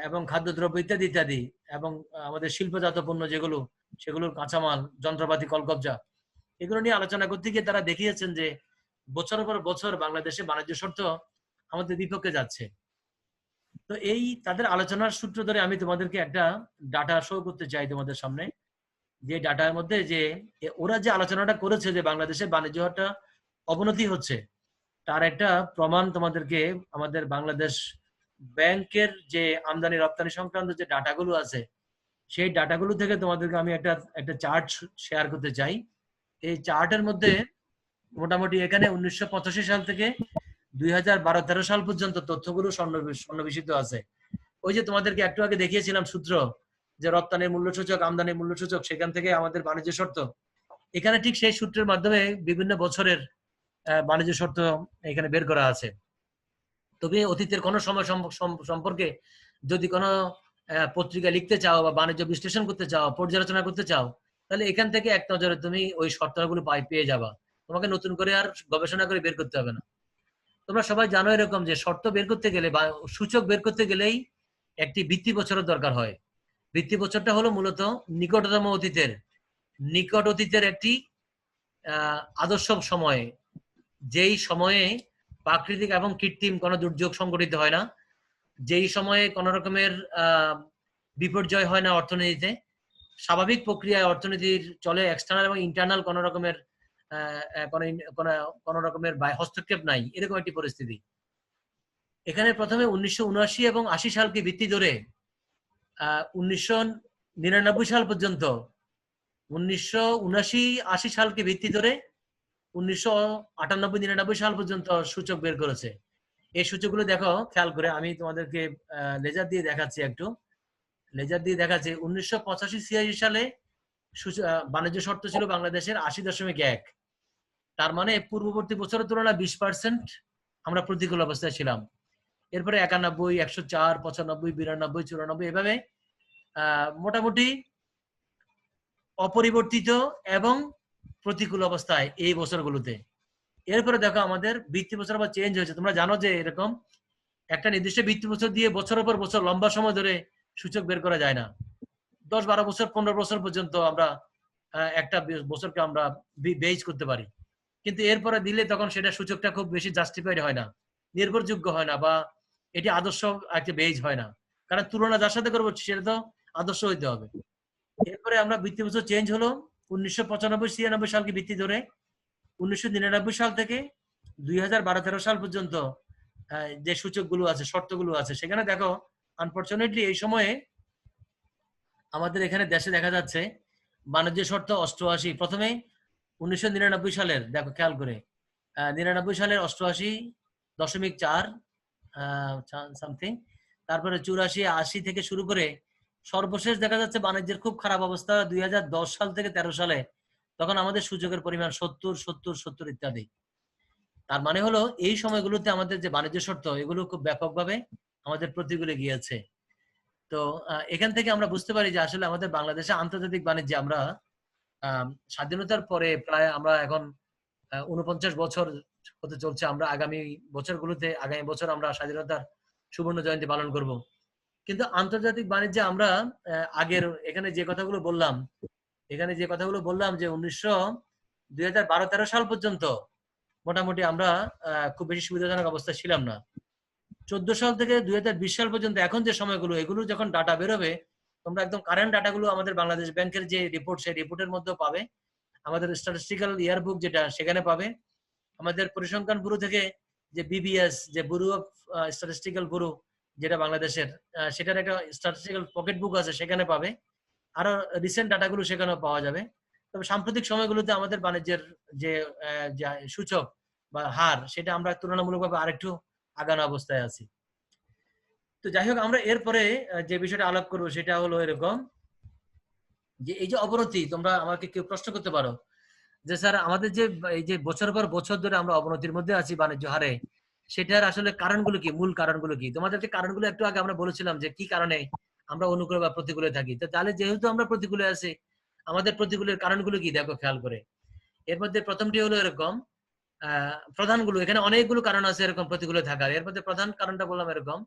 এবং খাদ্যদ্রব্য ইত্যাদি ইত্যাদি, এবং আমাদের শিল্পজাত পণ্য যেগুলো, সেগুলোর কাঁচামাল, যন্ত্রপাতি, কলকবজা, এগুলো নিয়ে আলোচনা করতে গিয়ে তারা দেখিয়েছেন যে বছরের পর বছর বাংলাদেশে বাণিজ্য শর্ত আমাদের বিপক্ষে যাচ্ছে। তো এই তাদের আলোচনার সূত্র ধরে আমি তোমাদেরকে একটা ডাটা শো করতে চাই তোমাদের সামনে, যে ডাটার মধ্যে যে ওরা যে আলোচনাটা করেছে যে বাংলাদেশে বাণিজ্য হারটা অবনতি হচ্ছে, তার একটা প্রমাণ তোমাদেরকে আমাদের বাংলাদেশ ব্যাংকের যে আমদানি রপ্তানি সংক্রান্ত যে ডাটাগুলো আছে, সেই ডাটাগুলো থেকে তোমাদেরকে আমি একটা চার্ট শেয়ার করতে চাই। এই চার্টের মধ্যে মোটামুটি এখানে 1985 সাল থেকে 2012-13 সাল পর্যন্ত তথ্যগুলো সন্নিবেশিত আছে। ওই যে তোমাদেরকে একটু আগে দেখিয়েছিলাম সূত্র, যে রপ্তানির মূল্য সূচক, আমদানির মূল্য সূচক, সেখান থেকে আমাদের বাণিজ্য শর্ত, এখানে ঠিক সেই সূত্রের মাধ্যমে বিভিন্ন বছরের বাণিজ্য শর্ত এখানে বের করা আছে। তবে অতীতের কোনো সময় সম্পর্কে যদি কোনো পত্রিকা লিখতে চাও বা বাণিজ্য বিশ্লেষণ করতে চাও, পর্যালোচনা করতে চাও, তাহলে এখান থেকে এক নজরে তুমি ওই শর্তগুলো পেয়ে যাবা। তোমাকে নতুন করে আর গবেষণা করে বের করতে হবে না। তোমরা সবাই জানো এরকম যে শর্ত বের করতে গেলে বা সূচক বের করতে গেলেই একটি ভিত্তি বছরের দরকার হয়। ভিত্তি বছরটা হলো মূলত নিকটতম অতীতের নিকট অতীতের একটি আদর্শ সময়, যেই সময়ে প্রাকৃতিক এবং কৃত্রিম কোনো দুর্যোগ সংঘটিত হয় না, যেই সময়ে কোনো রকমের বিপর্যয় হয় না অর্থনীতিতে, স্বাভাবিক প্রক্রিয়ায় অর্থনীতির চলে, এক্সটার্নাল এবং ইন্টারনাল কোনো রকমের কোন রকমের হস্তক্ষেপ নাই, এরকম একটি পরিস্থিতি। এখানে প্রথমে 1979 এবং 80 সালকে ভিত্তি ধরে 1999 সাল পর্যন্ত, 1979-80 সালকে ভিত্তি ধরে 1998-99 সাল পর্যন্ত সূচক বের করেছে। এই সূচকগুলো দেখো খেয়াল করে, আমি তোমাদেরকে লেজার দিয়ে দেখাচ্ছি, একটু লেজার দিয়ে দেখাচ্ছি। 1985-86 সালে বাণিজ্য শর্ত ছিল বাংলাদেশের 80.1। তার মানে পূর্ববর্তী বছরের তুলনায় 20% আমরা প্রতিকূল অবস্থায় ছিলাম। এরপরে 91, 104, 95, 92, 94, এভাবে মোটামুটি অপরিবর্তিত এবং প্রতিকূল অবস্থায় এই বছরগুলোতে। এরপরে দেখো আমাদের ভিত্তি বছর আবার চেঞ্জ হয়েছে। তোমরা জানো যে এরকম একটা নির্দিষ্ট ভিত্তি বছর দিয়ে বছরের পর বছর লম্বা সময় ধরে সূচক বের করা যায় না। 10, 12 বছর, 15 বছর পর্যন্ত আমরা একটা বছরকে আমরা বেজ করতে পারি, কিন্তু এরপরে দিলে তখন সেটা সূচকটা খুব বেশি জাস্টিফাইড হয় না, নির্ভরযোগ্য হয় না, বা এটি আদর্শ একটা বেজ হয় না, কারণ তুলনা যার সাথে করবো সেটা তো আদর্শ হইতে হবে। এরপরে আমরা ভিত্তি বছর চেঞ্জ হলো 1995-96 সালকে ভিত্তি ধরে 1999 সাল থেকে 2012-13 সাল পর্যন্ত যে সূচকগুলো আছে, শর্তগুলো আছে, সেখানে দেখো আনফরচুনেটলি এই সময়ে আমাদের এখানে দেশে দেখা যাচ্ছে বাণিজ্য শর্ত 88, প্রথমে 1999 সালের দেখো খেয়াল করে, 99 সালের 88.4 সামথিং, তারপরে 84, 80 থেকে শুরু করে সর্বশেষ দেখা যাচ্ছে বাণিজ্যের খুব খারাপ অবস্থা 2010 সাল থেকে 13 সালে, তখন আমাদের সূচকের পরিমাণ 70, 70, 70 ইত্যাদি। তার মানে হলো এই সময়গুলোতে আমাদের যে বাণিজ্য শর্ত, এগুলো খুব ব্যাপকভাবে আমাদের প্রতিকূলে গিয়েছে। তো এখান থেকে আমরা বুঝতে পারি যে আসলে আমাদের বাংলাদেশে আন্তর্জাতিক বাণিজ্যে আমরা স্বাধীনতার পরে প্রায় আমরা এখন 49 বছর হতে চলছে, আমরা আগামী বছর আমরা স্বাধীনতার সুবর্ণ জয়ন্তী পালন করব। কিন্তু আন্তর্জাতিক বাণিজ্যে আমরা আগের এখানে যে কথাগুলো বললাম যে 2012-13 সাল পর্যন্ত মোটামুটি আমরা খুব বেশি সুবিধাজনক অবস্থায় ছিলাম না। 14 সাল থেকে 2020 সাল পর্যন্ত এখন যে সময়গুলো, এগুলো যখন ডাটা বেরোবে, তোমরা একদম কারেন্ট ডাটাগুলো আমাদের বাংলাদেশ ব্যাংকের যে রিপোর্ট, সেই রিপোর্টের মধ্যেও পাবে। আমাদের স্ট্যাটিস্টিক্যাল ইয়ারবুক যেটা, সেখানে পাবে। আমাদের পরিসংখ্যান ব্যুরো থেকে যে বিবিএস, যে ব্যুরো অফ স্ট্যাটিস্টিক্যাল ব্যুরো যেটা বাংলাদেশের, সেটার একটা স্ট্যাটিস্টিক্যাল পকেট বুক আছে, সেখানে পাবে। আরো রিসেন্ট ডাটাগুলো সেখানেও পাওয়া যাবে। তবে সাম্প্রতিক সময়গুলোতে আমাদের বাণিজ্যের যে সূচক বা হার, সেটা আমরা তুলনামূলকভাবে আরেকটু আগানো অবস্থায় আছি। তো যাই হোক, আমরা এরপরে যে বিষয়টা আলাপ করবো সেটা হলো এরকম যে এই যে অবনতি, তোমরা আমাকে কেউ প্রশ্ন করতে পারো যে স্যার আমাদের যে এই যে বছর পর বছর ধরে আমরা অবনতির মধ্যে আছি বাণিজ্য হারে, সেটার আসলে কারণগুলো কি, মূল কারণগুলো কি? তোমাদেরকে কারণগুলো একটু আগে আমরা বলেছিলাম যে কি কারণে আমরা অনুকূলে বা প্রতিকূলে থাকি। তো তাহলে যেহেতু আমরা প্রতিকূলে আছি, আমাদের প্রতিকূলের কারণগুলো কি দেখো খেয়াল করে। এর মধ্যে প্রথমটি হলো এরকম, প্রধানগুলো, এখানে অনেকগুলো কারণ আছে এরকম প্রতিকূলে থাকার। এর মধ্যে প্রধান কারণটা বললাম এরকম,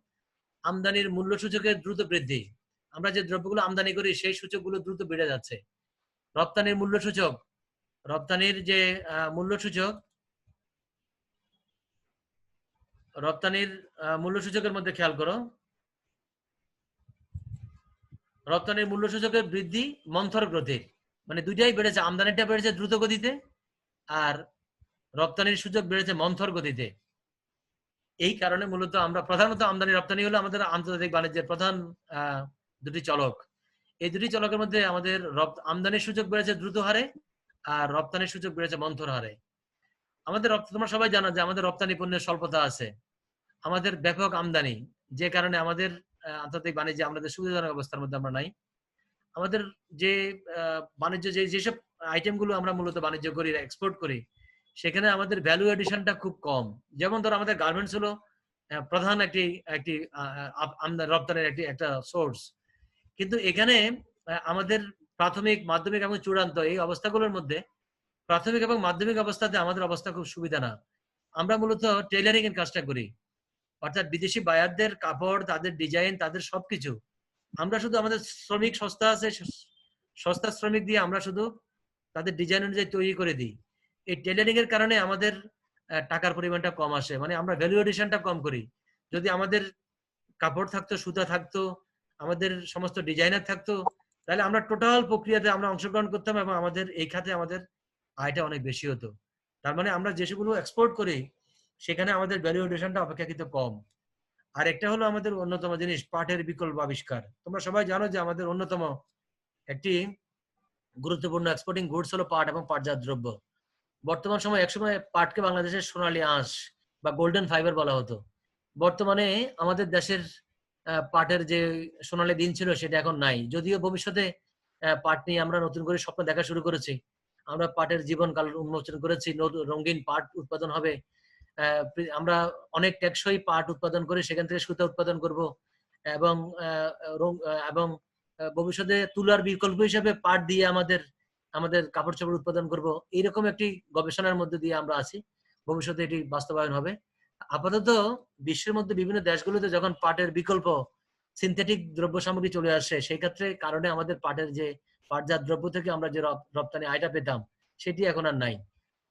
আমদানির মূল্য সূচকের দ্রুত বৃদ্ধি। আমরা যে দ্রব্যগুলো আমদানি করি সেই সূচকগুলো দ্রুত বেড়ে যাচ্ছে। রপ্তানির মূল্য সূচক, রপ্তানির যে মূল্য সূচক, রপ্তানির মূল্য সূচকের মধ্যে খেয়াল করো, রপ্তানির মূল্য সূচকের বৃদ্ধি মন্থর গতির, মানে দুইটাই বেড়েছে। আমদানিটা বেড়েছে দ্রুত গতিতে, আর রপ্তানির সূচক বেড়েছে মন্থর গতিতে। এই কারণে মূলত আমরা প্রধানত আমদানি রপ্তানি হলো আমাদের আন্তর্জাতিক বাণিজ্যের প্রধান দুটি চলক। এই দুটি চলকের মধ্যে আমাদের আমদানির সূচক বেড়েছে দ্রুত হারে, আর রপ্তানির সূচক বেড়েছে মন্থর হারে। আমাদের তোমরা সবাই জানো যে আমাদের রপ্তানি পণ্যের স্বল্পতা আছে, আমাদের ব্যাপক আমদানি, যে কারণে আমাদের আন্তর্জাতিক বাণিজ্যে আমাদের সুবিধাজনক অবস্থার মধ্যে আমরা নাই। আমাদের যে বাণিজ্য যেসব আইটেম গুলো আমরা মূলত বাণিজ্য করি, এক্সপোর্ট করি, সেখানে আমাদের ভ্যালু এডিশনটা খুব কম। যেমন ধরো আমাদের গার্মেন্টস হলো প্রধান একটি একটি রপ্তানির একটা সোর্স, কিন্তু এখানে আমাদের প্রাথমিক, মাধ্যমিক এবং চূড়ান্ত এই অবস্থাগুলোর মধ্যে প্রাথমিক এবং মাধ্যমিক অবস্থাতে আমাদের অবস্থা খুব সুবিধা না। আমরা মূলত টেইলারিং এর কাজটা করি, অর্থাৎ বিদেশি বায়ারদের কাপড়, তাদের ডিজাইন, তাদের সবকিছু আমরা শুধু, আমাদের শ্রমিক সস্তা আছে, সস্তা শ্রমিক দিয়ে আমরা শুধু তাদের ডিজাইন অনুযায়ী তৈরি করে দিই। এই টেলারিং এর কারণে আমাদের টাকার পরিমাণটা কম আসে, মানে আমরা ভ্যালু এডিশনটা কম করি। যদি আমাদের কাপড় থাকতো, সুতা থাকতো, আমাদের সমস্ত ডিজাইনার থাকতো, তাহলে আমরা টোটাল প্রক্রিয়াতে আমরা অংশগ্রহণ করতাম এবং আমাদের এই খাতে আমাদের আয়টা অনেক বেশি হতো। তার মানে আমরা যেসবগুলো এক্সপোর্ট করি সেখানে আমাদের ভ্যালু এডিশনটা অপেক্ষাকৃত কম। আর একটা হলো আমাদের অন্যতম জিনিস, পাটের বিকল্প আবিষ্কার। তোমরা সবাই জানো যে আমাদের অন্যতম একটি গুরুত্বপূর্ণ এক্সপোর্টিং গুডস হলো পাট এবং পাটজাত দ্রব্য। বর্তমান সময়, একসময় পাটকে বাংলাদেশের সোনালী আঁশ বা গোল্ডেন ফাইবার বলা হতো। বর্তমানে আমাদের দেশের পাটের যে সোনালী দিন ছিল সেটা এখন নাই। যদিও ভবিষ্যতে পাট নিয়ে আমরা নতুন করে স্বপ্ন দেখা শুরু করেছি। আমরা পাটের জীবনকাল উন্মোচন করেছি, রঙিন পাট উৎপাদন হবে। আমরা অনেক টেকসই পাট উৎপাদন করে সেখান থেকে সুতা উৎপাদন করব, এবং এবং ভবিষ্যতে তুলার বিকল্প হিসেবে পাট দিয়ে আমাদের আমাদের কাপড় চোপড় উৎপাদন করব। এইরকম একটি গবেষণার মধ্যে দিয়ে আমরা আছি। ভবিষ্যতে এটি বাস্তবায়ন হবে। আপাতত বিশ্বের মধ্যে বিভিন্ন দেশগুলোতে যখন পাটের বিকল্প সিনথেটিক দ্রব্য সামগ্রী চলে আসে, সেই ক্ষেত্রে কারণে আমাদের পাটের যে পাটজাত দ্রব্য থেকে আমরা যে রপ্তানি আয়টা পেতাম সেটি এখন আর নাই,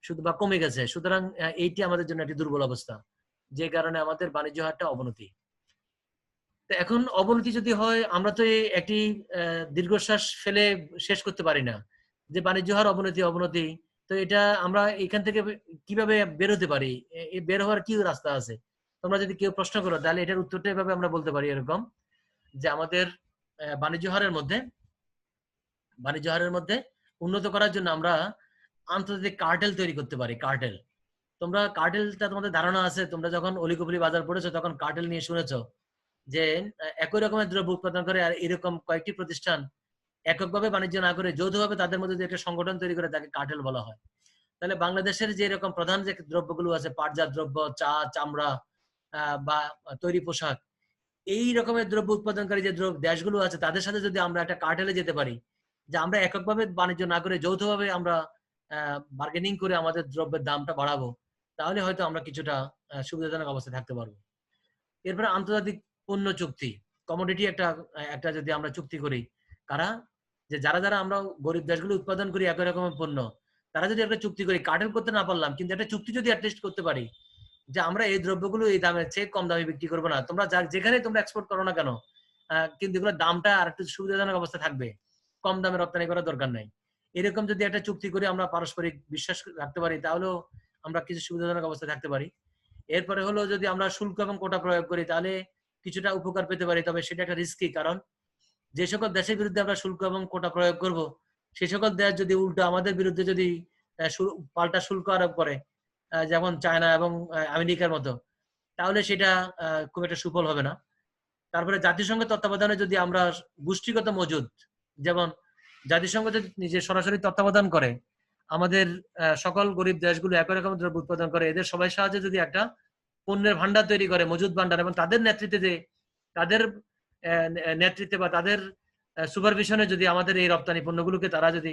শুধু বা কমে গেছে। সুতরাং এইটি আমাদের জন্য একটি দুর্বল অবস্থা, যে কারণে আমাদের বাণিজ্য হারটা অবনতি। তো এখন অবনতি যদি হয়, আমরা তো একটি দীর্ঘশ্বাস ফেলে শেষ করতে পারি না যে বাণিজ্য হার অবনতি অবনতি। তো এটা আমরা এখান থেকে কিভাবে বের হতে পারি, বের হওয়ার কি রাস্তা আছে? তোমরা যদি কেউ প্রশ্ন করো তাহলে এটার উত্তরটা এভাবে আমরা বলতে পারি এরকম, যে আমাদের বাণিজ্য হারের মধ্যে উন্নত করার জন্য আমরা আন্তর্জাতিক কার্টেল তৈরি করতে পারি। কার্টেল, তোমরা কার্টেলটা তোমাদের ধারণা আছে, তোমরা যখন অলিগলি বাজার পড়েছো তখন কার্টেল নিয়ে শুনেছো যে একই রকমের দ্রব্য উৎপাদন করে আর এরকম কয়েকটি প্রতিষ্ঠান এককভাবে বাণিজ্য না করে যৌথভাবে তাদের মধ্যে যে একটা সংগঠন তৈরি করে তাকে কার্টেল বলা হয়। তাহলে বাংলাদেশের যে এরকম প্রধান যে দ্রব্যগুলো আছে, পাটজাত দ্রব্য, চা, চামড়া বা তৈরি পোশাক, এই রকমের দ্রব্য উৎপাদনকারী যে দেশগুলো আছে তাদের সাথে যদি আমরা একটা কার্টেলে যেতে পারি, যে আমরা এককভাবে বাণিজ্য না করে যৌথভাবে আমরা বার্গেনিং করে আমাদের দ্রব্যের দামটা বাড়াবো, তাহলে হয়তো আমরা কিছুটা সুবিধাজনক অবস্থায় থাকতে পারবো। এরপরে আন্তর্জাতিক পণ্য চুক্তি, কমোডিটি একটা একটা যদি আমরা চুক্তি করি, কারা, যে যারা যারা আমরা গরিব দেশগুলো উৎপাদন করি একই রকমের পণ্য, তারা যদি একটা চুক্তি করি, কার্টেল করতে না পারলাম কিন্তু একটা চুক্তি যদি অ্যাটলিস্ট করতে পারি যে আমরা এই দ্রব্যগুলো এই দামের চেয়ে কম দামে বিক্রি করবো না, তোমরা যেখানে তোমরা এক্সপোর্ট করো না কেন, কিন্তু এগুলোর দামটা আর একটু সুবিধাজনক অবস্থা থাকবে, কম দামে রপ্তানি করার দরকার নাই। এরকম যদি একটা চুক্তি করে আমরা পারস্পরিক বিশ্বাস রাখতে পারি তাহলেও আমরা কিছু সুবিধাজনক অবস্থায় থাকতে পারি। এরপরে হলো যদি আমরা শুল্ক এবং কোটা প্রয়োগ করি তাহলে কিছুটা উপকার পেতে পারি, তবে সেটা একটা রিস্কি, কারণ যে সকল দেশের বিরুদ্ধে আমরা শুল্ক এবং কোটা প্রয়োগ করব সেই সকল দেশ যদি উল্টো আমাদের বিরুদ্ধে যদি পাল্টা শুল্ক আরোপ করে, যেমন চায়না এবং আমেরিকার মতো, তাহলে সেটা খুব একটা সুফল হবে না। তারপরে জাতিসংঘের তত্ত্বাবধানে যদি আমরা গোষ্ঠীগত মজুদ, যেমন জাতিসংঘ যদি নিজে সরাসরি তত্ত্বাবধান করে আমাদের সকল গরিব দেশগুলো একই রকম দ্রব্য উৎপাদন করে, এদের সবাই সাহায্যে যদি একটা পণ্যের ভান্ডার তৈরি করে, মজুদ ভান্ডার, এবং তাদের নেতৃত্বে বা তাদের সুপারভিশনে যদি আমাদের এই রপ্তানি পণ্যগুলোকে তারা যদি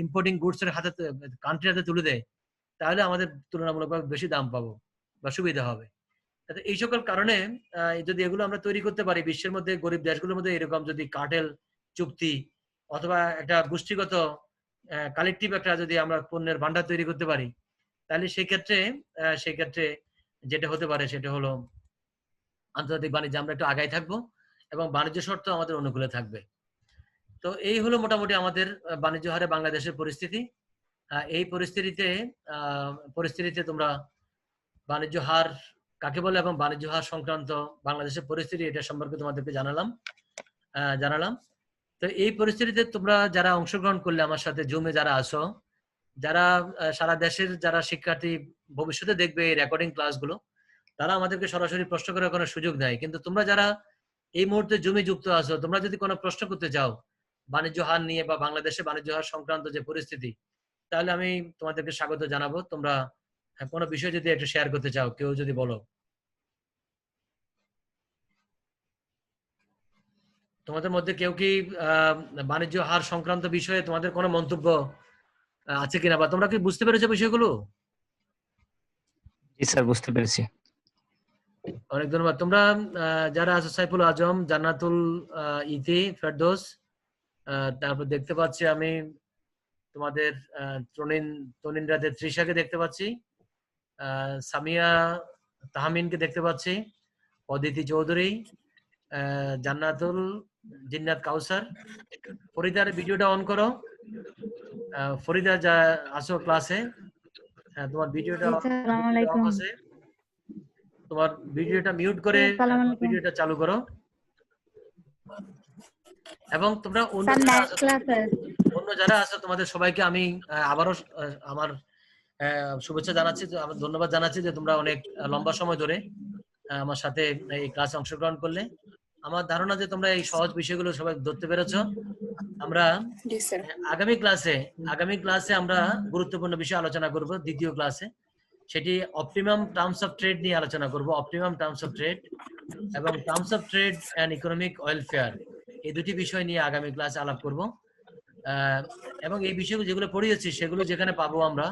ইম্পোর্টিং গুডস এর কান্ট্রির হাতে তুলে দেয়, তাহলে আমাদের তুলনামূলকভাবে বেশি দাম পাবো বা সুবিধা হবে। এই সকল কারণে যদি এগুলো আমরা তৈরি করতে পারি, বিশ্বের মধ্যে গরিব দেশগুলোর মধ্যে এরকম যদি কার্টেল চুক্তি অথবা একটা গোষ্ঠীগত কালেকটিভ একটা যদি আমরা পণ্যের ভান্ডার তৈরি করতে পারি, তাহলে সেই ক্ষেত্রে যেটা হতে পারে সেটা হলো আন্তর্জাতিক বাণিজ্যে আমরা একটু আগায় থাকবো এবং বাণিজ্য শর্ত আমাদের অনুকূলে থাকবে। তো এই হলো মোটামুটি আমাদের বাণিজ্য হারে বাংলাদেশের পরিস্থিতি। এই পরিস্থিতিতে তোমরা বাণিজ্য হার কাকে বলে এবং বাণিজ্য হার সংক্রান্ত বাংলাদেশের পরিস্থিতি এটা সম্পর্কে তোমাদেরকে জানালাম। তো এই পরিস্থিতিতে তোমরা যারা অংশগ্রহণ করলে আমার সাথে জুমে যারা আসো, যারা সারা দেশের যারা শিক্ষার্থী ভবিষ্যতে দেখবে এই রেকর্ডিং ক্লাসগুলো, তারা আমাদেরকে সরাসরি প্রশ্ন করার কোনো সুযোগ নেই, কিন্তু তোমরা যারা এই মুহূর্তে জুমে যুক্ত আছো, তোমরা যদি কোনো প্রশ্ন করতে চাও বাণিজ্য হার নিয়ে বা বাংলাদেশে বাণিজ্য হার সংক্রান্ত যে পরিস্থিতি, তাহলে আমি তোমাদেরকে স্বাগত জানাবো। তোমরা কোনো বিষয় যদি একটু শেয়ার করতে চাও, কেউ যদি বলো। তোমাদের মধ্যে কেউ কি বাণিজ্য হার সংক্রান্ত বিষয়ে তোমাদের কোনো মন্তব্য আছে কিনা, বা তোমরা কি বুঝতে পেরেছো বিষয়গুলো? জি স্যার, বুঝতে পেরেছি। অনেক ধন্যবাদ। তোমরা যারা আছো, সাইফুল আজম, জান্নাতুল ইতি, ফেরদৌস, তারপর দেখতে পাচ্ছি আমি তোমাদের তনিন্দ্রাদের তৃষাকে দেখতে পাচ্ছি, সামিয়া তাহমিনকে দেখতে পাচ্ছি, অদিতি চৌধুরী, জান্নাতুল, জিন্নাত কাউসার। ফরিদার ভিডিওটা অন করো। ফরিদা যা আসো ক্লাসে, তোমার ভিডিওটা আছে, তোমার ভিডিওটা মিউট করে ভিডিওটা চালু করো। এবং তোমরা অন্য যারা আছো তোমাদের সবাইকে আমি আবারও আমার শুভেচ্ছা জানাচ্ছি, আমার ধন্যবাদ জানাচ্ছি যে তোমরা অনেক লম্বা সময় ধরে আমার সাথে এই ক্লাসে অংশগ্রহণ করলে। আমার ধারণা যে তোমরা এই সহজ বিষয়গুলো সবাই ধরতে পেরেছো। আমরা আগামী ক্লাসে আমরা গুরুত্বপূর্ণ বিষয় আলোচনা করব। দ্বিতীয় ক্লাসে সেটি অপটিমাম টার্মস অফ ট্রেড নিয়ে আলোচনা করব, অপটিমাম টার্মস অফ ট্রেড এবং terms of trade and economic welfare, এই দুটি বিষয় নিয়ে আগামী ক্লাসে আলাপ করব। এবং এই বিষয়গুলো যেগুলো পড়িয়েছি সেগুলো যেখানে পাবো আমরা,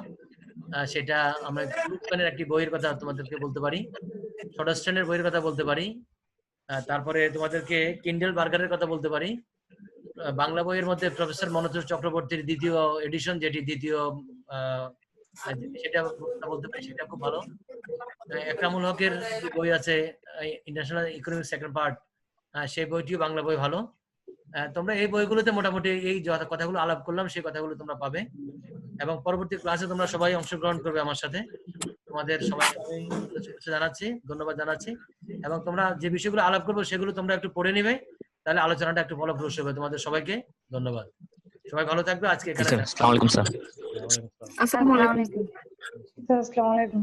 সেটা আমরা গ্রুপের একটি বইয়ের কথা তোমাদেরকে বলতে পারি, শর্টস্ট্যান্ডের বইয়ের কথা বলতে পারি, তারপরে তোমাদেরকে কিন্ডেল বার্গারের কথা বলতে পারি, বাংলা বইয়ের মধ্যে প্রফেসর মনোজ চক্রবর্তীর দ্বিতীয় এডিশন, যেটি দ্বিতীয় সেটা বলতে পারি, সেটা খুব ভালো। একরামুল হকের বই আছে ইন্টারন্যাশনাল ইকোনমিক সেকেন্ড পার্ট, সেই বইটিও বাংলা বই ভালো। তোমরা এই বইগুলোতে মোটামুটি এই কথাগুলো আলাপ করলাম সেই কথাগুলো তোমরা পাবে এবং পরবর্তী ক্লাসে তোমরা সবাই অংশগ্রহণ করবে আমার সাথে। তোমাদের সবাইকে জানাচ্ছি, ধন্যবাদ জানাচ্ছি। এবং তোমরা যে বিষয়গুলো আলাপ করবো সেগুলো তোমরা একটু পড়ে নিবে, তাহলে আলোচনাটা একটু ফলপ্রসূ হবে। তোমাদের সবাইকে ধন্যবাদ, সবাই ভালো থাকবে। আজকে এখানে আসসালামু আলাইকুম স্যার। আসসালামু আলাইকুম।